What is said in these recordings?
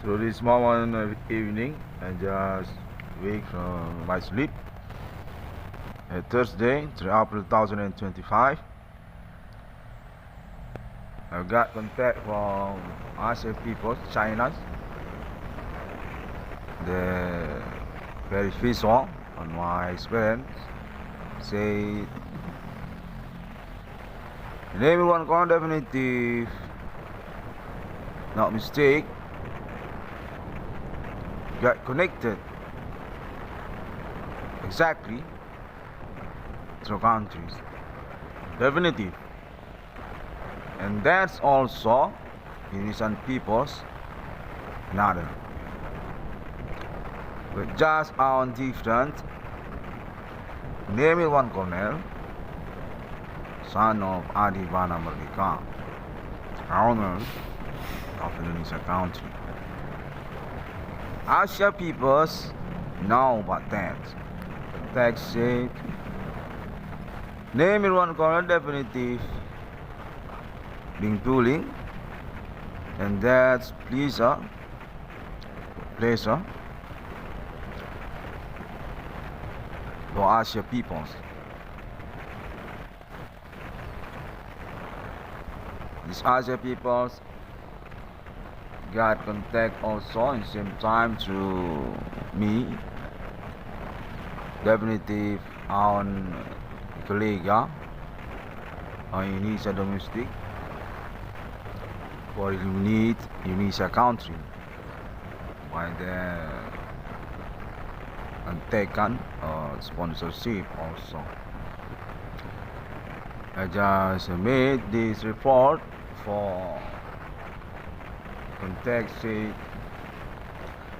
So this moment evening, I just wake from my sleep. Thursday, 3 April 2025. I got contact from Asian people, China. The very first one on my experience say name one con definitive, not mistake. Got connected exactly through countries. Definitive. And that's also Indonesian peoples another. But just on different name one colonel, son of Adi Bana Merdeka, owner of Indonesia country. Asia peoples know about that. The text said name one colonel definitive being pooling, and that's pleasure for Asia peoples. These Asia peoples got contact also in same time through me, definitive on kolega on Indonesia domestic for unit Indonesia country by the taken sponsorship also. I just made this report for context.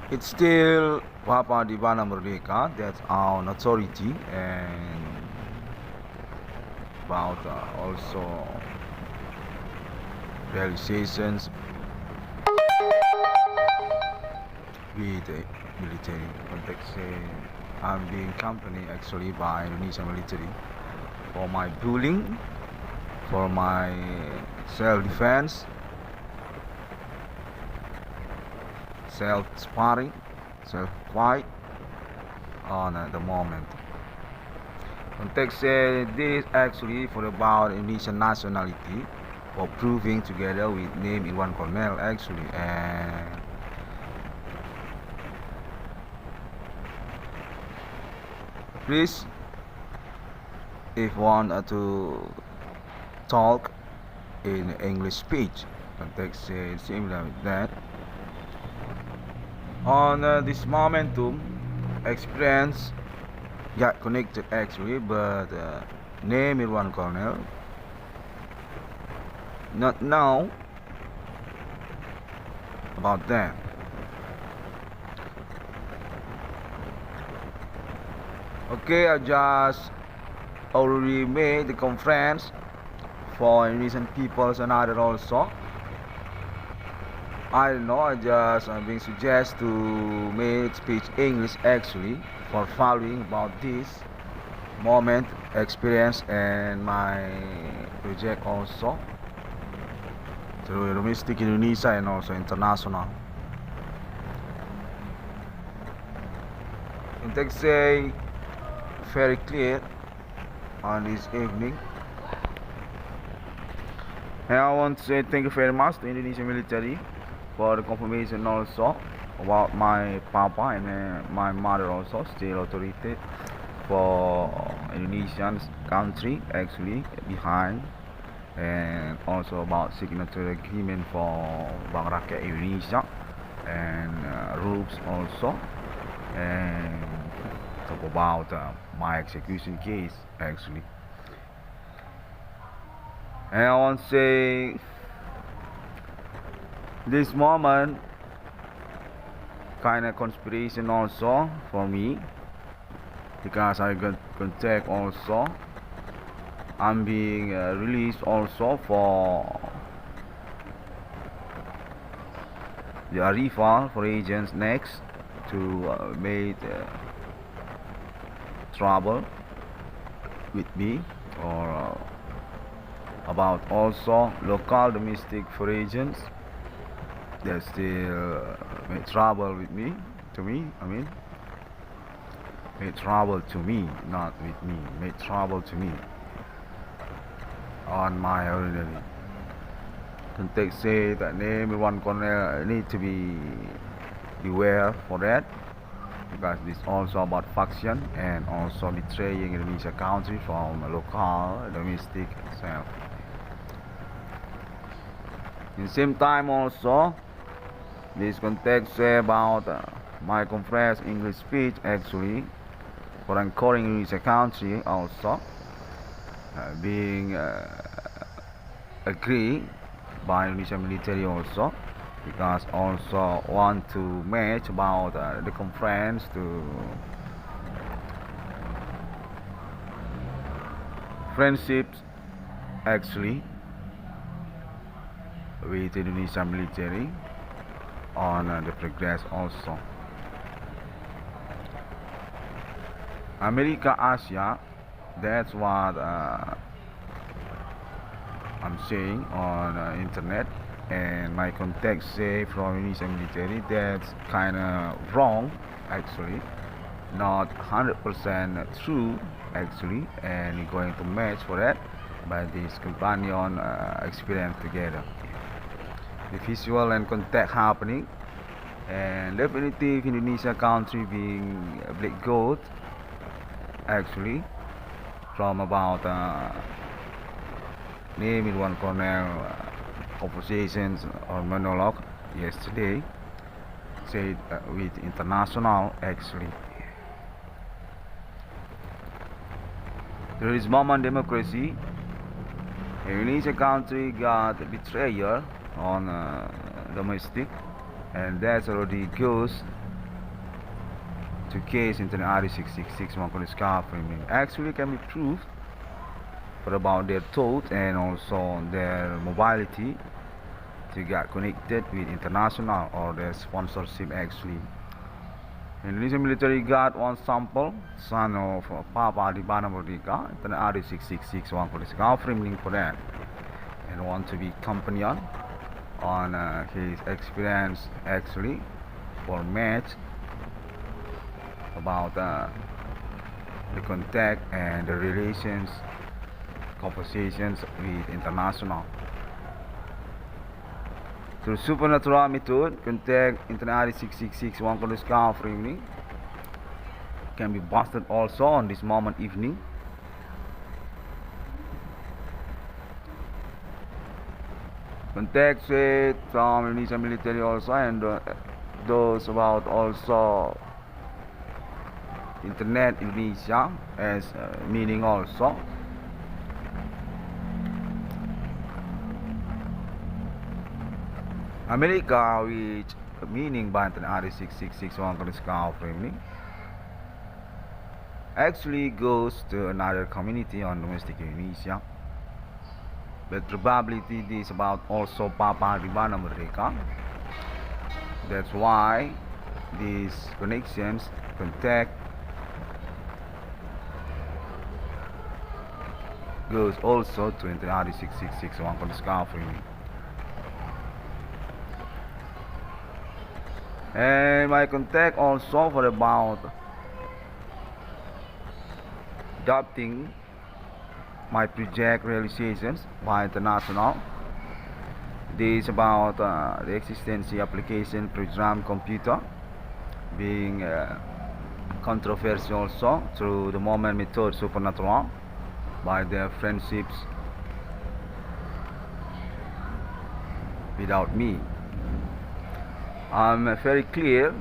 It's still Papa di Bana Merdeka, that's our authority, and about also realizations with the military context. I'm being accompanied actually by Indonesian military for my bullying, for my self-defense, self-sparring, self-fight on the moment. Context this actually for about Indonesian nationality for proving together with name in one colonel actually, and please if want to talk in English speech, context similar with that. On this momentum experience got connected actually, but name in one colonel not now about that. Okay, I just already made the conference for Indonesian peoples and other also. I don't know, I just being suggest to make speech English actually for following about this moment experience and my project also through domestic Indonesia and also international. And they say very clear on this evening. And I want to say thank you very much to Indonesian military for the confirmation also about my papa and my mother also still authority for Indonesian country actually behind, and also about signatory agreement for Bank Rakyat Indonesia and rules also, and talk about my execution case actually. And I want to say this moment kind of conspiration also for me, because I got contact also. I'm being released also for the refund for agents next to make trouble with me, or about also local domestic for agents they still make trouble with me, make trouble to me, not with me, make trouble to me on my ordinary. Context say that name one corner need to be beware for that, because this also about faction and also betraying Indonesia country from a local domestic self. In the same time also, this context say about my compressed English speech actually for anchoring Indonesia country also being agreed by Indonesian military also, because also want to match about the conference to friendships actually with Indonesian military on the progress also. America, Asia, that's what I'm saying on internet, and my contacts say from Indonesian military that's kind of wrong actually, not 100% true actually, and we're going to match for that by this companion experience together, the visual and contact happening, and definitely Indonesia country being a black goat actually from about naming one colonel conversations or monologue yesterday said with international actually. There is moment democracy. Indonesia country got betrayer on domestic, and that already goes to case into the bri666 actually can be proved for about their thought and also their mobility to get connected with international or their sponsorship actually. Indonesian military got one sample, son of Papa di Bana Merdeka, the bri666 framing for that, and want to be companion on his experience actually for match about the contact and the relations conversations with international through supernatural method. Contact internet bri666 framing can be busted also on this moment evening. Contact with from Indonesian military also, and those about also internet Indonesia as meaning also. America, which meaning by the bri666 framing actually goes to another community on domestic Indonesia, but probability is about also Papa di Bana Merdeka. That's why these connections contact goes also to the bri666 framing. And my contact also for about adopting my project realizations by international. This is about the existence application program computer being controversial also through the moment method supernatural by their friendships without me. I'm very clear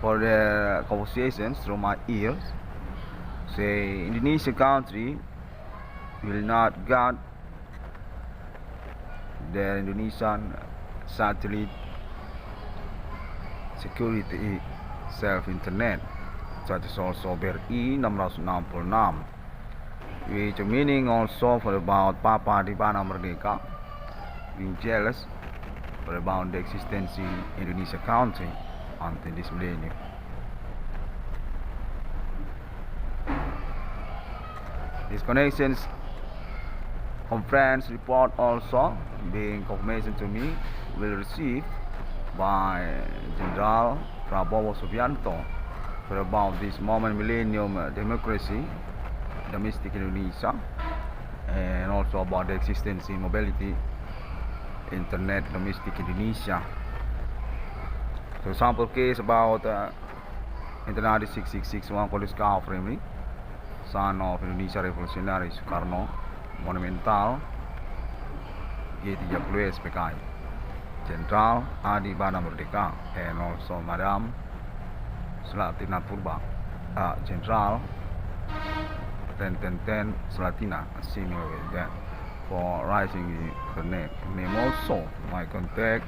for the conversations through my ears. Say Indonesia country will not guard their Indonesian satellite security self-internet, such as also bri666, which meaning also for about Papa di Bana Merdeka being jealous for about the existence in Indonesia country until this millennium. These connections conference report also being confirmation to me will receive by General Prabowo Subianto for about this moment millennium democracy domestic Indonesia, and also about the existence in mobility internet domestic Indonesia. So sample case about Internet 666 one Kolisca Framing, son of Indonesia Revolutionary Soekarno, monumental G30 SPKI, Jenderal Adi Bana Merdeka, and also Madam Slatina Purba, Jenderal 10 Slatina, senior with that, for rising her name also. My contact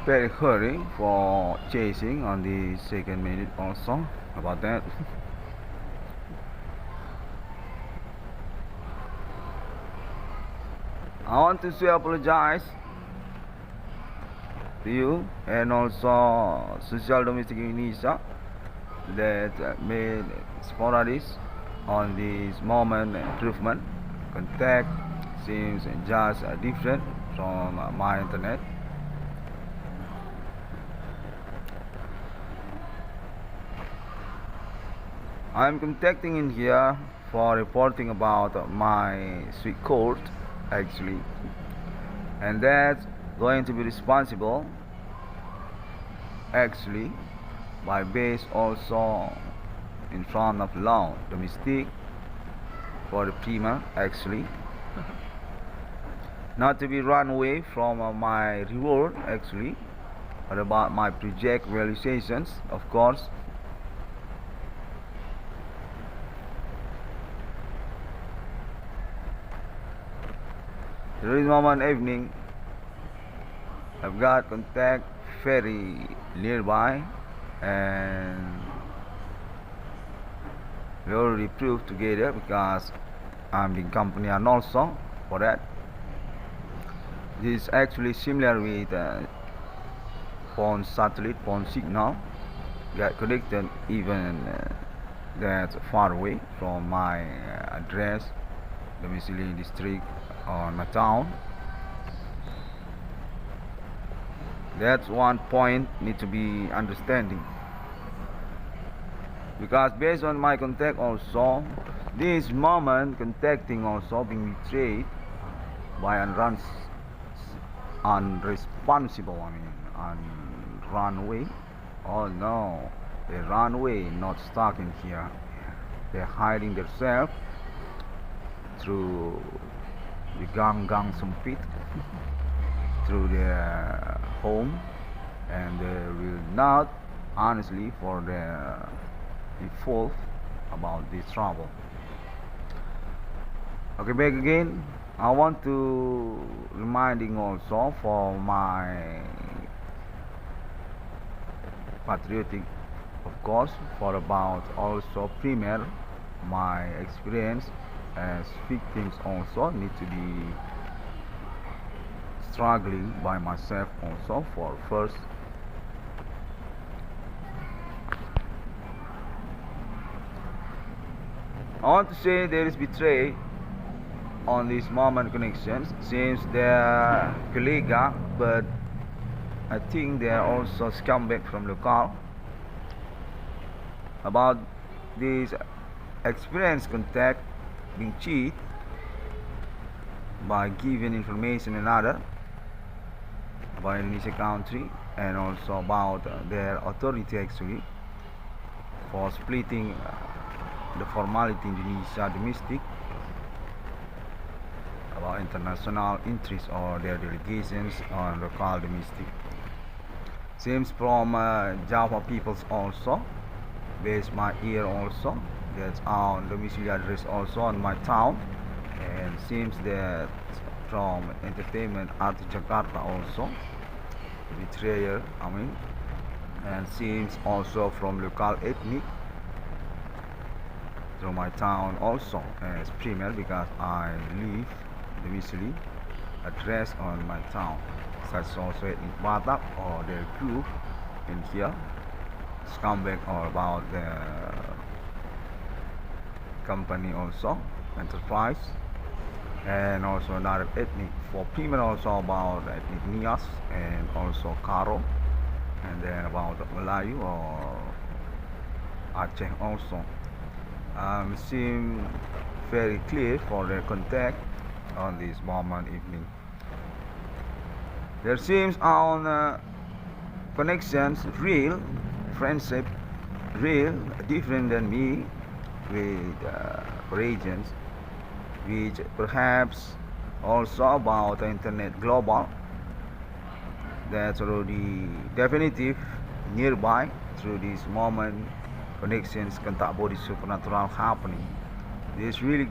very hurry for chasing on the second minute also about that. I want to say apologize to you and also Social Domestic Indonesia that made sporadic on this moment improvement. Contact seems just different from my internet. I'm contacting in here for reporting about my sweet court actually, and that's going to be responsible actually by base also in front of law domestic for the prima actually not to be run away from my reward actually, but about my project realizations of course. During moment evening, I've got contact very nearby, and we already proved together because I'm in company and also for that. This is actually similar with phone satellite phone signal get connected even that far away from my address, domicile district or my town. That's one point need to be understanding, because based on my contact also, this moment contacting also being betrayed by unresponsible, run away. Oh no, they run away, not stuck in here. They're hiding themselves through the gang sempit, through their home, and they will not honestly for their default about this trouble. Okay, back again. I want to reminding also for my patriotic, of course, for about also premier my experience as victims also need to be struggling by myself also for first. I want to say there is betray on this moment connections since they're colleague, but I think they are also scumbag from local. About this experience contact being cheated by giving information another about Indonesia country, and also about their authority actually for splitting the formality Indonesia domestic about international interests or their delegations on local domestic. Seems from Java peoples also, based my ear also, that's on domicile address also on my town, and seems that from entertainment art Jakarta also betrayer, and seems also from local ethnic through my town also as premier, because I live domicile address on my town, such also in Batak or their group in here scumbag or about the company also enterprise and also another ethnic. For female also about ethnic Nias and also Karo, and then about Melayu or Aceh also. Seem very clear for their contact on this moment evening. There seems on connections real, friendship real, different than me with regions, which perhaps also about the internet global. That's already definitive nearby through this moment connections contact body supernatural happening. This really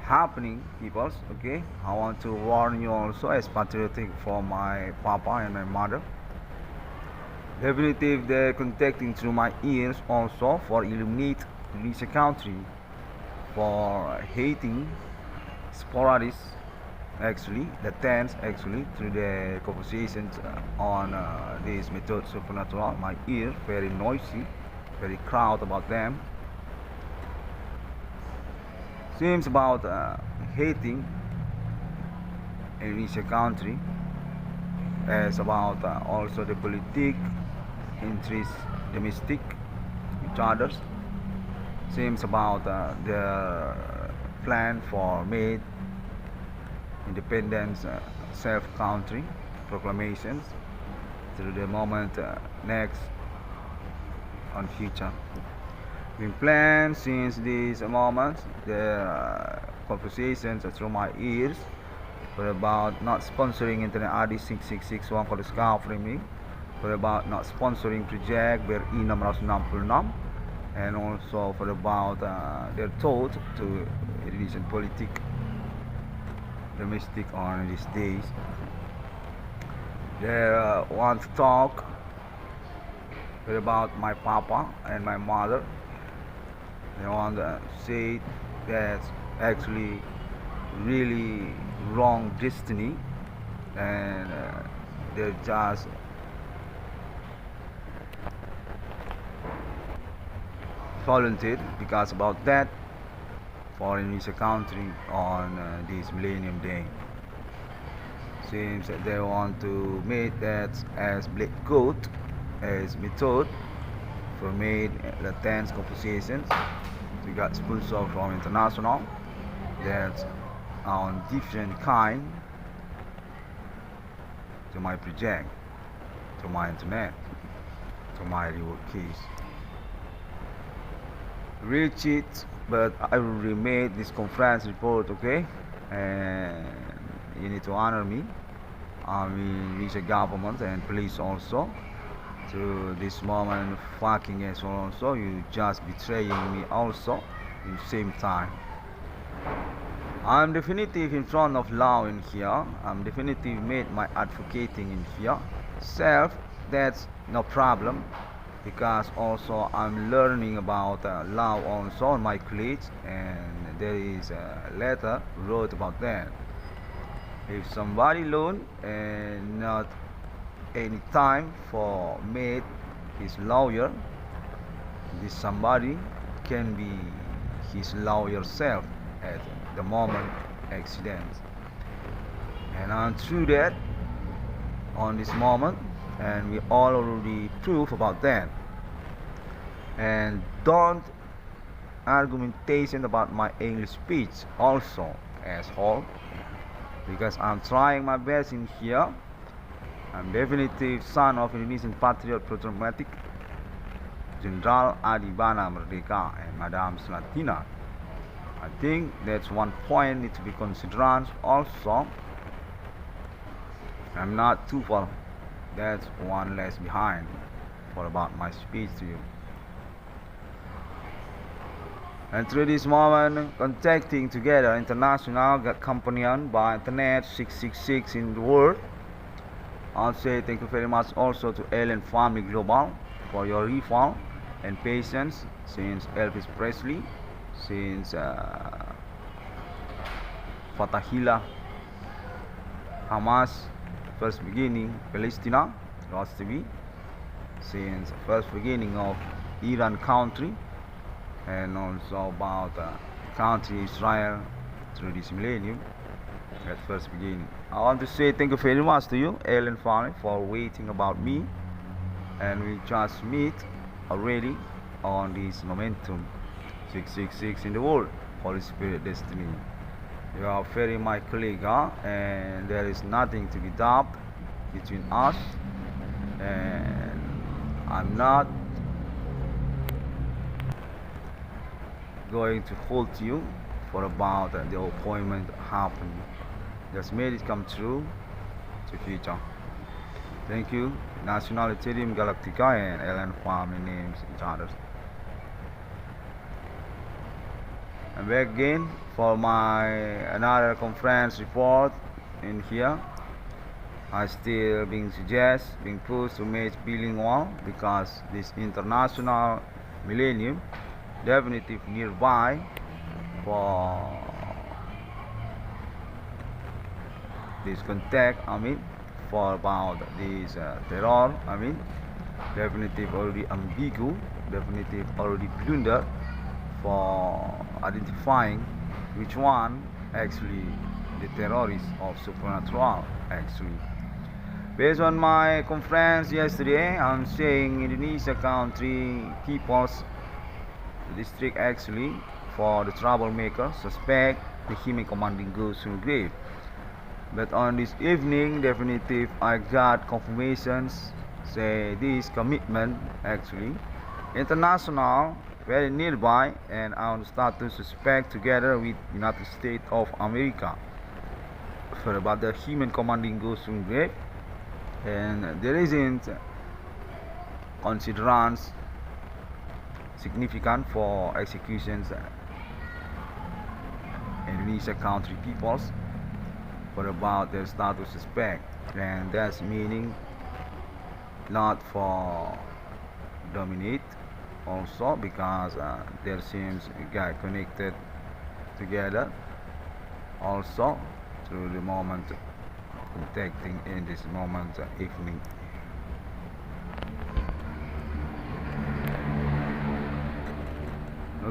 happening, peoples. Okay, I want to warn you also as patriotic for my papa and my mother. Definitive they're contacting through my ears also for illuminate this country for hating sporadic actually the tense actually through the conversations on this method supernatural. My ear very noisy, very crowd about them. Seems about hating in this country as about also the politic interest domestic each others. Seems about the plan for made independence self country proclamations through the moment next on future. Been planned since this moment the conversations through my ears for about not sponsoring internet bri666 one called discovering me for about not sponsoring project BRI 666 and also for about their thought to religion politic domestic on these days. They want to talk about my papa and my mother. They want to say that's actually really wrong destiny and they're just volunteered because about that for Indonesia country on this Millennium Day. Seems that they want to make that as black goat as method for made the tense conversations. We got sponsor from international that's on different kind to my project, to my internet, to my reward case. Reach it, but I will remake this conference report, okay? And you need to honor me. I mean, reach the government and police also. To this moment, fucking as well also. You just betraying me also in the same time. I'm definitive in front of law in here. I'm definitive made my advocating in here. Self, that's no problem. Because also I'm learning about law also on my college and there is a letter wrote about that. If somebody loan and not any time for made his lawyer, this somebody can be his lawyer self at the moment accident. And I'm through that on this moment and we all already prove about that. And don't argumentation about my English speech also asshole, because I'm trying my best in here. I'm definitive son of Indonesian patriot patriotic General Adibana Merdeka and Madam Slatina. I think that's one point need to be considered also. I'm not too far. That's one less behind for about my speech to you. And through this moment, contacting together international companion by internet 666 in the world. I'll say thank you very much also to Ellen Family Global for your refund and patience since Elvis Presley, since Fatahillah, Hamas, first beginning Palestine, lost to be, since first beginning of Iran country, and also about country Israel through this millennium at first beginning. I want to say thank you very much to you, Ellen family, for waiting about me, and we just meet already on this momentum 666 in the world, Holy Spirit destiny. You are very my colleague, and there is nothing to be doubted between us, and I'm not going to fault you for about the appointment happening. Just made it come true to future. Thank you. Nationalitarium Galactica and Ellen Family names each other. I'm back again for my another conference report in here. I still being pushed to make bilingual because this international millennium definitive nearby for this contact, for about this terror, definitive already ambiguous, definitive already blunder for identifying which one actually the terrorist of supernatural actually. Based on my conference yesterday, I'm saying Indonesia country people's district actually for the troublemaker suspect the human commanding goes to grave. But on this evening, definitive I got confirmations say this commitment actually international very nearby, and I will start to suspect together with United States of America for about the human commanding goes to grave, and there isn't considerance significant for executions Indonesia country peoples for about their status suspect, and that's meaning not for dominate also because there seems got connected together also through the moment contacting in this moment evening.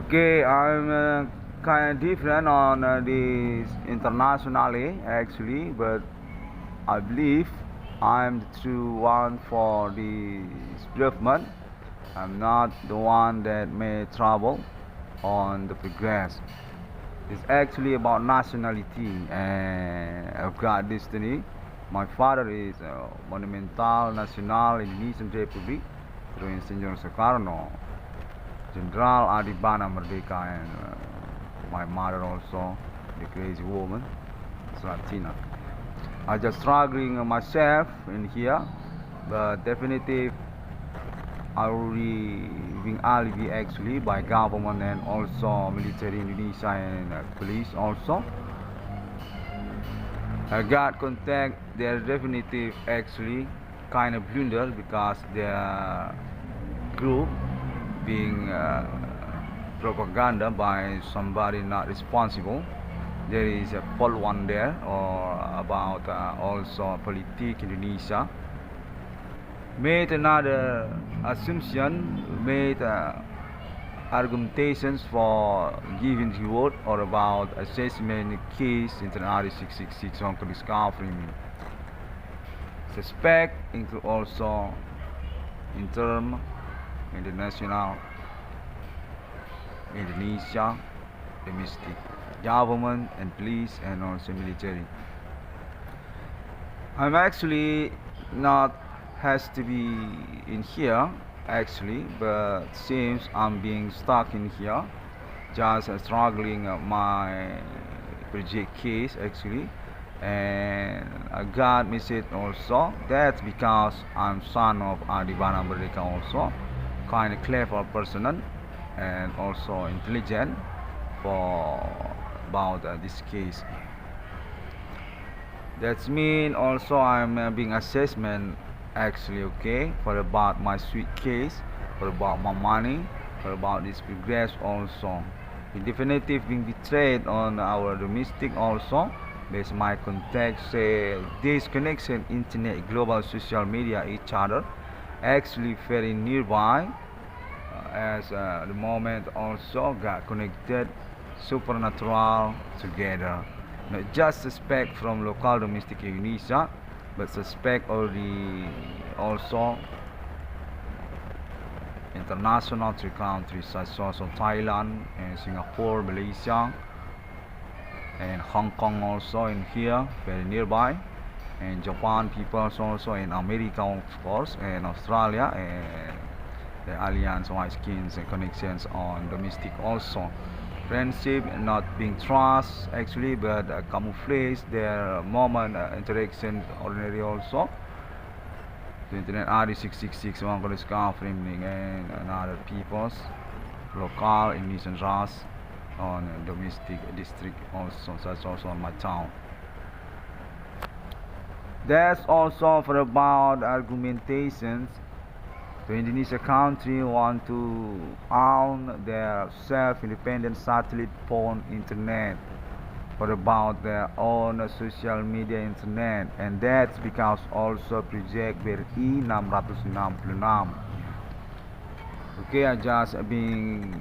Okay, I'm kind of different on this internationally actually, but I believe I'm the true one for this development. I'm not the one that made trouble on the progress. It's actually about nationality, and I've got destiny. My father is Monumental Nasional Indonesian Republic through Insinyur Soekarno, General Adibana Merdeka, and my mother also, the crazy woman, it's Latina. I just struggling myself in here, but definitive I already being alibi actually by government and also military Indonesia and police also. I got contact. They're definitive actually kind of blunder because their group being propaganda by somebody not responsible. There is a poll one there or about also politic Indonesia made another assumption, made argumentations for giving reward or about assessment case in the bri666 on discovery. Suspect include also in term international Indonesia, domestic government and police and also military. I'm actually not has to be in here actually, but seems I'm being stuck in here, just struggling my project case actually, and I got message also that's because I'm son of Adibana Merdeka also, kind of clever person and also intelligent for about this case. That's mean also I'm being assessment actually, okay, for about my sweet case, for about my money, for about this progress also. In definitive being betrayed on our domestic also, based my context say this connection internet global social media each other actually very nearby, as the moment also got connected supernatural together. Not just suspect from local domestic Indonesia, but suspect already also international to countries such as Thailand and Singapore, Malaysia, and Hong Kong also in here, very nearby, and Japan people also in America of course, and Australia, and the alliance, white skins and connections on domestic also. Friendship not being trust actually, but camouflage their moment interaction ordinary also. The internet bri666 one can discover and other peoples, local Indonesian race on domestic district also, such also on my town. That's also for about argumentations. The Indonesia country want to own their self-independent satellite phone internet for about their own social media internet, and that's because also project bri666. Okay, I just being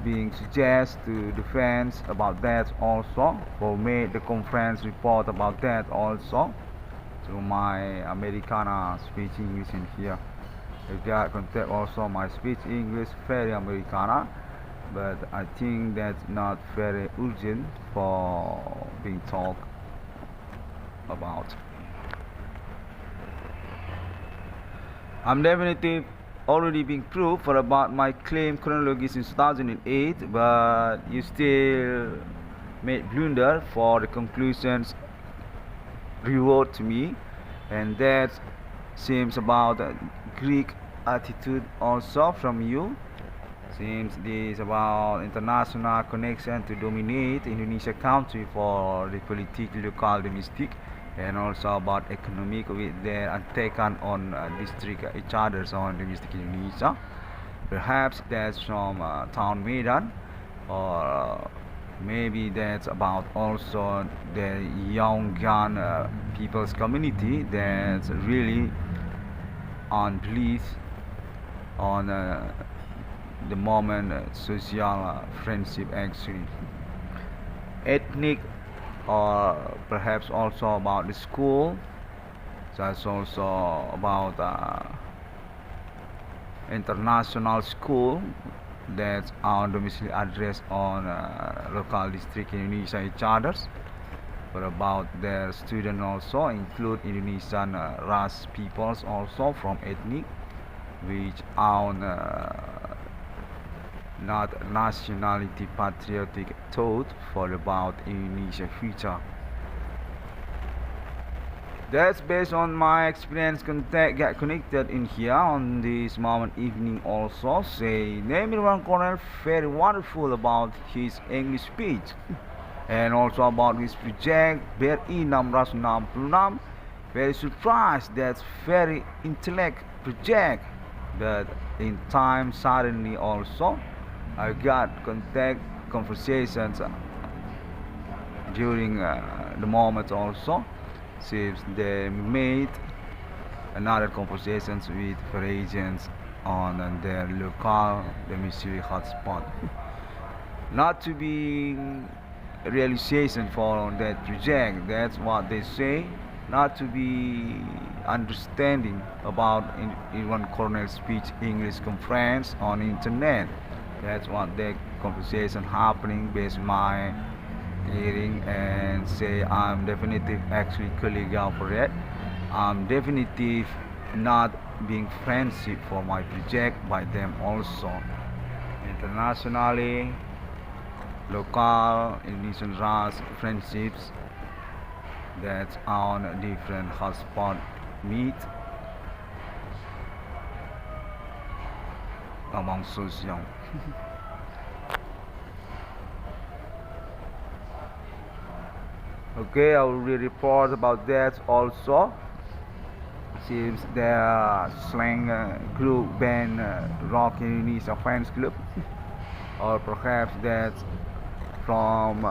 being suggest to defense about that also, or made the conference report about that also to my Americana speech English in here. If got contact also my speech English very Americana, but I think that's not very urgent for being talked about. I'm definitely already being proved for about my claim chronology since 2008, but you still made blunder for the conclusions reward to me, and that seems about Greek attitude also from you. Seems this about international connection to dominate Indonesia country for the political local domestic, and also about economic with their attack on district each others on domestic Indonesia. Perhaps that's from town Medan, or maybe that's about also the young gun people's community that's really on belief on the moment social friendship actually ethnic, or perhaps also about the school. That's also about international school that's our domicile address on local district Indonesia each others, but about their student also include Indonesian race peoples also from ethnic which own not nationality patriotic thought for about Indonesia future. That's based on my experience get connected in here on this moment evening also. Say name one Cornell very wonderful about his English speech and also about his project bri666. Very surprised that's very intellect project, but in time suddenly also I got contact conversations during the moment also. Since they made another conversations with agents on their local domicile hotspot. Not to be realization for that project, that's what they say. Not to be understanding about in one corner speech English conference on internet. That's what the conversation happening based on my hearing, and say I'm definitive actually colleague for it. I'm definitive not being friendship for my project by them also. Internationally, local Indonesian race friendships that's on different hotspot meet among social. Okay, I will report about that also. Seems the slang group band Rock Indonesia Fans Club, or perhaps that's from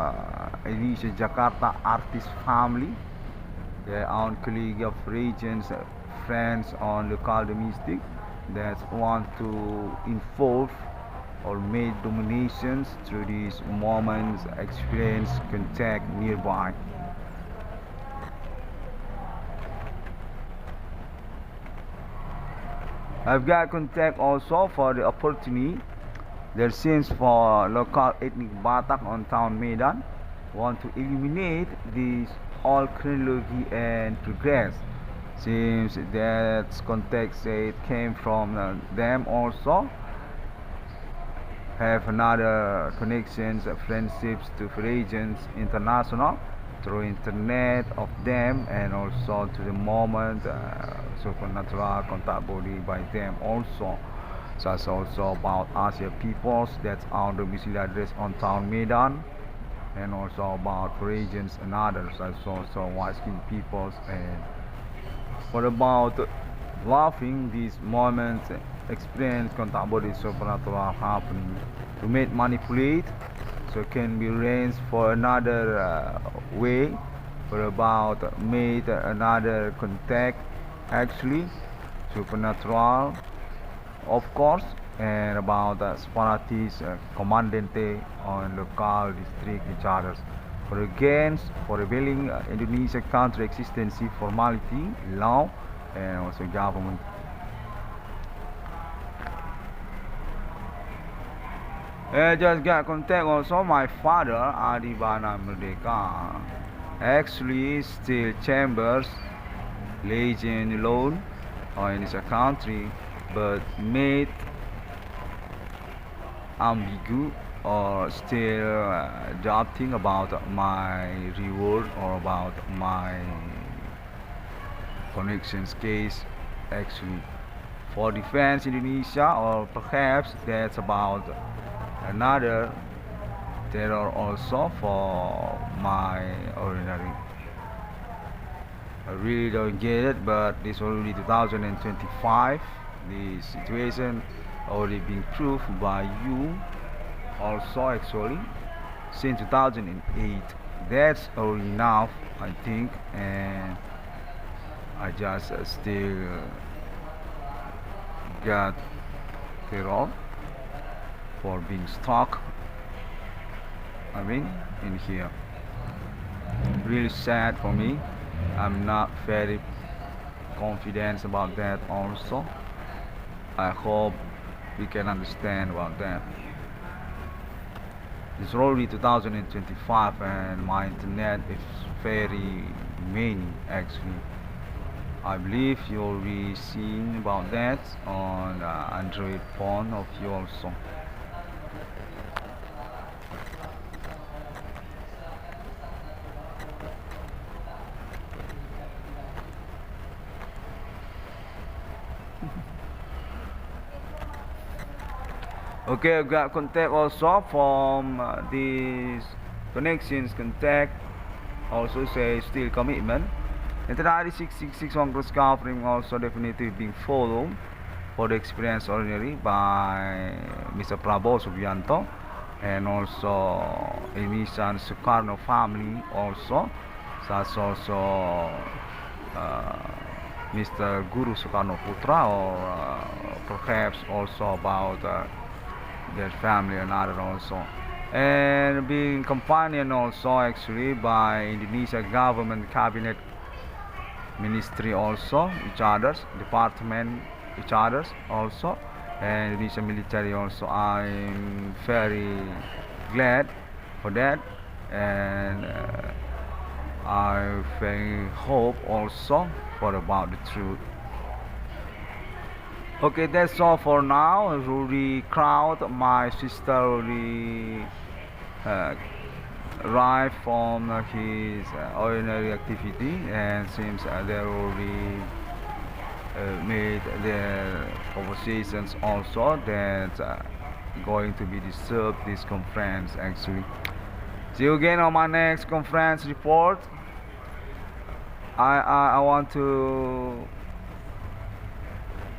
Indonesia Jakarta artist family, their own colleague of regions, friends on local domestic, that want to involve or make dominations through these moments, experience, contact nearby. I've got contact also for the opportunity. There seems for local ethnic Batak on town Medan want to eliminate this all chronology and progress. Seems that context it came from them also have another connections, friendships to regions international through internet of them and also to the moment supernatural contact body by them also. Such also about Asia peoples that are domicile address on town Medan and also about regions and others as also white skinned peoples. And what about laughing these moments experience contact body supernatural happening to make manipulate so can be arranged for another way for about made another contact actually supernatural of course and about separatist commandante on local district charters for against for revealing Indonesia country existence formality law and also government. I just got contact also my father Adibana Merdeka actually still chambers legend alone in his country but made ambigu or still doubting about my reward or about my connections case actually for defense Indonesia or perhaps that's about another terror also for my ordinary. I really don't get it but this already 2025 the situation already been proved by you also actually since 2008 that's already enough I think and I just still got terror for being stuck I mean in here really sad for me I'm not very confident about that also I hope we can understand about that. It's already 2025 and my internet is very many actually. I believe you already seen about that on Android phone of you also. Okay, I've got contact also from these connections contact also say still commitment. And the bri666 on cross covering also definitely being followed for the experience ordinary by Mr. Prabowo Subianto and also Emisan Sukarno family also. That's also Mr. Guru Sukarno Putra or perhaps also about their family and other also and being accompanied also actually by Indonesia government cabinet ministry also each others department each others also and Indonesia military also. I'm very glad for that and I very hope also for about the truth. Okay, that's all for now. Rudy crowd, my sister Rudy arrived from his ordinary activity and seems they already made their conversations also that going to be disturbed this conference actually. See you again on my next conference report. I want to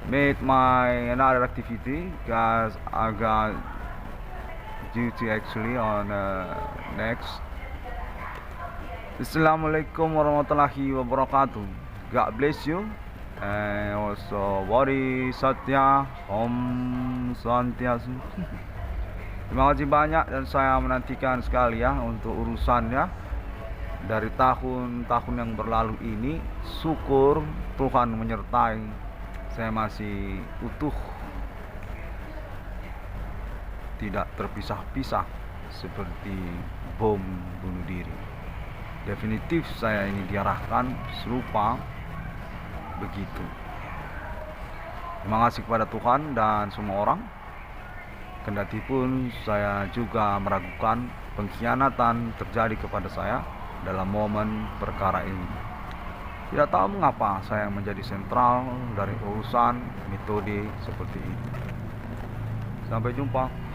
make my another activity because I got duty actually on next. Assalamualaikum warahmatullahi wabarakatuh. God bless you and also Bori Satya Om Swantiastu. Terima kasih banyak dan saya menantikan sekali ya untuk urusannya dari tahun-tahun yang berlalu ini. Syukur Tuhan menyertai saya masih utuh, tidak terpisah-pisah seperti bom bunuh diri. Definitif saya ini diarahkan serupa begitu. Terima kasih kepada Tuhan dan semua orang. Kendati pun saya juga meragukan pengkhianatan terjadi kepada saya dalam momen perkara ini. Tidak tahu mengapa saya menjadi sentral dari urusan metode seperti ini. Sampai jumpa.